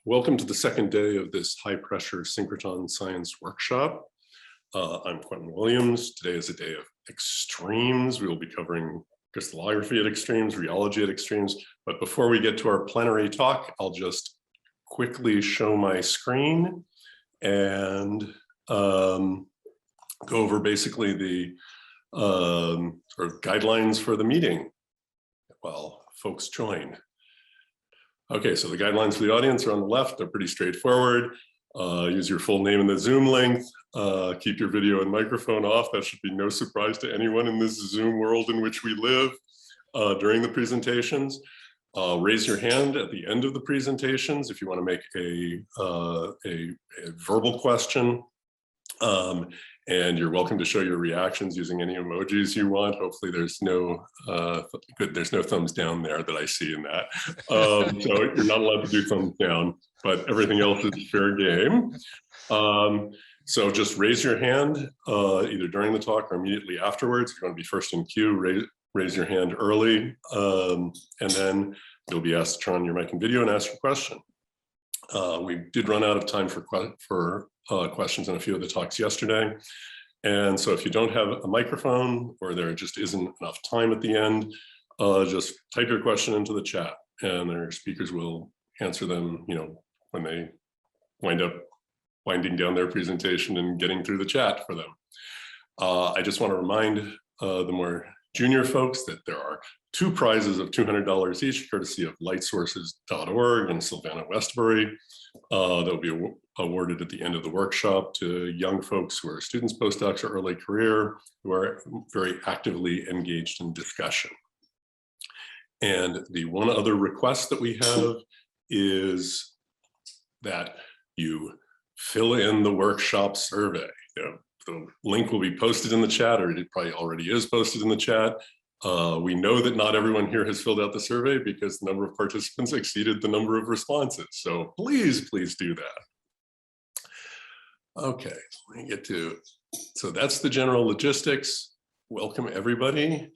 Welcome to the second day of this high-pressure synchrotron science workshop. I'm Quentin Williams. Today is a day of extremes. We will be covering crystallography at extremes, rheology at extremes. But before we get to our plenary talk, I'll just quickly show my screen and go over basically the sort of guidelines for the meeting while folks join. Okay, so the guidelines for the audience are on the left. They're pretty straightforward. Use your full name and the Zoom length. Keep your video and microphone off. That should be no surprise to anyone in this Zoom world in which we live during the presentations. Raise your hand at the end of the presentations if you want to make a verbal question. And you're welcome to show your reactions using any emojis you want. Hopefully there's no there's no thumbs down there that I see in that. So you're not allowed to do thumbs down, but everything else is fair game. So just raise your hand either during the talk or immediately afterwards. If you want to be first in queue, raise your hand early, and then you'll be asked to turn on your mic and video and ask your question. We did run out of time for questions on a few of the talks yesterday. And so if you don't have a microphone or there just isn't enough time at the end, just type your question into the chat and our speakers will answer them, when they wind up winding down their presentation and getting through the chat for them. I just want to remind the more junior folks that there are 2 prizes of $200 each, courtesy of lightsources.org and Sylvana Westbury. That will be awarded at the end of the workshop to young folks who are students, postdocs, or early career, who are very actively engaged in discussion. And the one other request that we have is that you fill in the workshop survey. The link will be posted in the chat, or it probably already is posted in the chat. We know that not everyone here has filled out the survey because the number of participants exceeded the number of responses. So please do that. Okay, let me get to, so that's the general logistics. Welcome everybody.